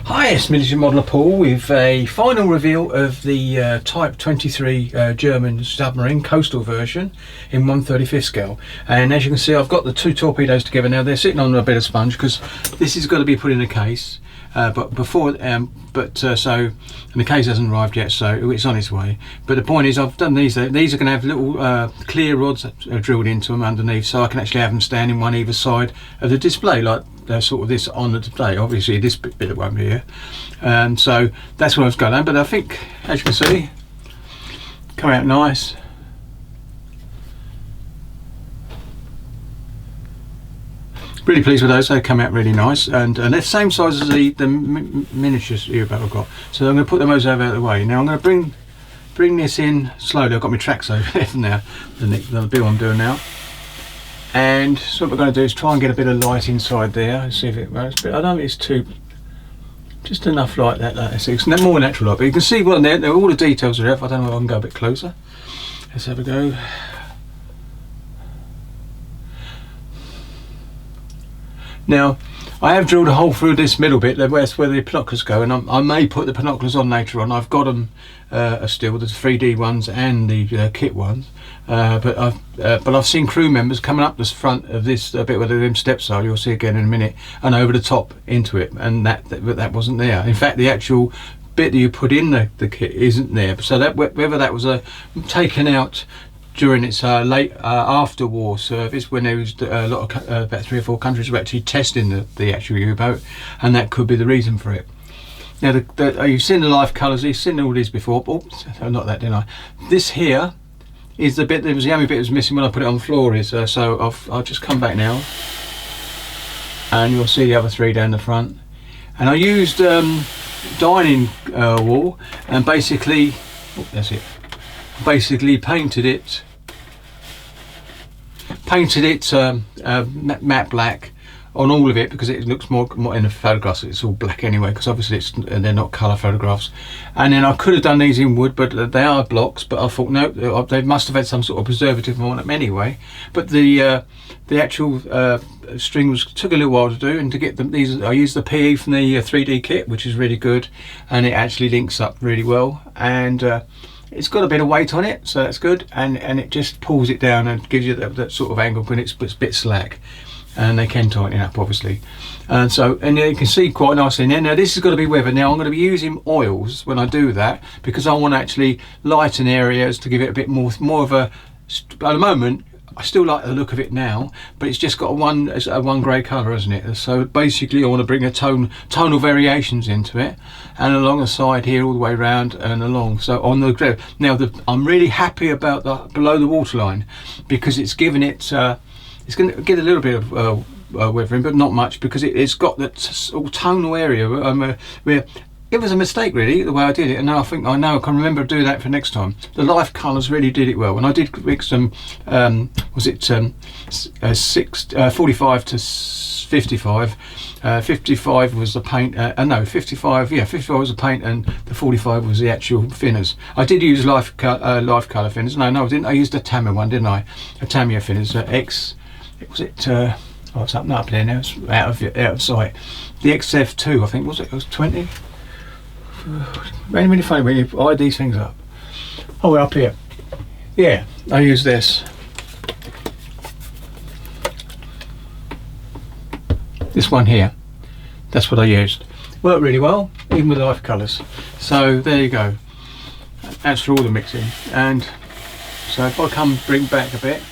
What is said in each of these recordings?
Hi, it's Military Modeller Paul with a final reveal of the Type 23 German submarine coastal version in 1/35 scale. And as you can see, I've got the two torpedoes together now. They're sitting on a bit of sponge because this is got to be put in a case. So and the case hasn't arrived yet, so it's on its way. But the point is, I've done these. These are going to have little clear rods that are drilled into them underneath, so I can actually have them standing one either side of the display, like sort of this on the display. Obviously, this bit won't be here. So that's what I was going on. But I think, as you can see, come out nice. Really pleased with those. They come out really nice, and they're the same size as the miniatures U-boat I've got. So I'm going to put those over out of the way. Now I'm going to bring this in slowly. I've got my tracks over there now, the bit I'm doing now. And so what we're going to do is try and get a bit of light inside there and see if it works. But I don't think it's too, just enough light that it's more natural light. But you can see what there, all the details are there. I don't know if I can go a bit closer. Let's have a go. Now, I have drilled a hole through this middle bit, that's where the binoculars go, and I may put the binoculars on later on. I've got them still, the 3D ones and the kit ones, but I've seen crew members coming up the front of this bit where the them steps are, you'll see again in a minute, and over the top into it, and that wasn't there. In fact, the actual bit that you put in the kit isn't there, so that whether that was taken out during its late after war service, when there was a lot of about 3 or 4 countries were actually testing the actual U-boat, and that could be the reason for it. Now you've seen the life colours, you've seen all these before. Oops, not that, didn't I? This here is the bit that was the only bit that was missing when I put it on the floor. So I'll just come back now, and you'll see the other 3 down the front. And I used dining wool, and basically, that's it. Basically painted it matte black on all of it, because it looks more in the photographs it's all black anyway, because obviously they're not colour photographs. And then I could have done these in wood, but they are blocks, but I thought no, they must have had some sort of preservative on them anyway. But the actual string took a little while to do, and to get them, I used the PE from the 3D kit, which is really good, and it actually links up really well, and it's got a bit of weight on it, so that's good, and it just pulls it down and gives you that sort of angle when it's a bit slack, and they can tighten it up obviously. And you can see quite nicely in there. Now this is going to be weathered. Now I'm going to be using oils when I do that, because I want to actually lighten areas to give it a bit more of a, at the moment I still like the look of it now, but it's just got a one grey colour, isn't it? So basically I want to bring tonal variations into it, and along the side here all the way around and along. So on the now I'm really happy about the below the waterline, because it's given it it's going to get a little bit of weathering, but not much, because it's got that all tonal area where it was a mistake really the way I did it, and now I can remember doing that for next time. The life colours really did it well, and I did mix them. Was it 45 to 55? 55 was the paint. No, 55. Yeah, 55 was the paint, and the 45 was the actual thinners. I did use life colour thinners. No, I didn't. I used a Tamiya one, didn't I? A Tamiya thinners. Was it? Oh, it's up there now. It's out of sight. The XXIII, I think, was it? It was 20. Really funny when you eye these things up. Oh, we're up here. Yeah, I use this. This one here. That's what I used. Worked really well, even with life colours. So there you go. That's for all the mixing. And so if I bring back a bit,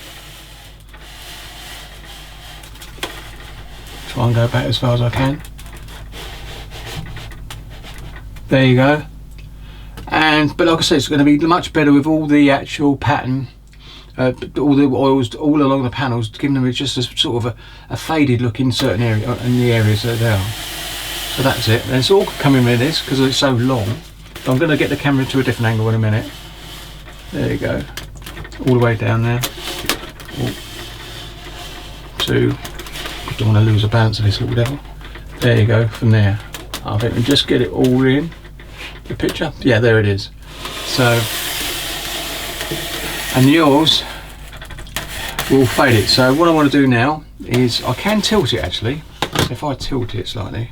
try and go back as far as I can. There you go. But like I said, it's going to be much better with all the actual pattern, all the oils all along the panels, giving them just a sort of a faded look in certain area, in the areas that they are. So that's it. And it's all coming with this because it's so long. I'm going to get the camera to a different angle in a minute. There you go. All the way down there. Two. I don't want to lose a balance of this little devil. There you go. From there, I think we just get it all in. The picture, yeah, there it is. So, and yours will fade it. So what I want to do now is I can tilt it actually. So if I tilt it slightly,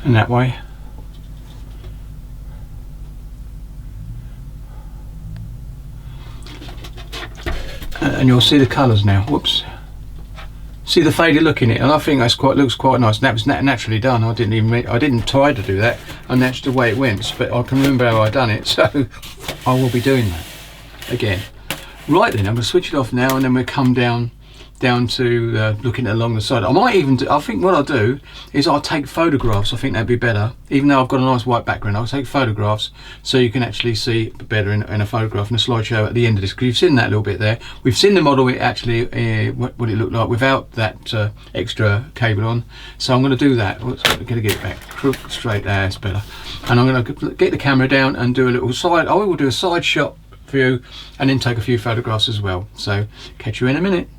and that way. And you'll see the colours now. Whoops. See the faded look in it, and I think that's looks quite nice. And that was naturally done. I didn't try to do that, and that's the way it went. But I can remember how I done it, so I will be doing that again. Right then, I'm going to switch it off now, and then we'll come down to looking along the side. I might even I think what I'll do is I'll take photographs. I think that'd be better, even though I've got a nice white background. I'll take photographs so you can actually see better in a photograph and a slideshow at the end of this, because you've seen that little bit there. We've seen the model actually what it looked like without that extra cable on. So I'm going to do that. I'm going to get it back straight there. It's better. And I'm going to get the camera down and do a little side. I will do a side shot for you and then take a few photographs as well. So catch you in a minute.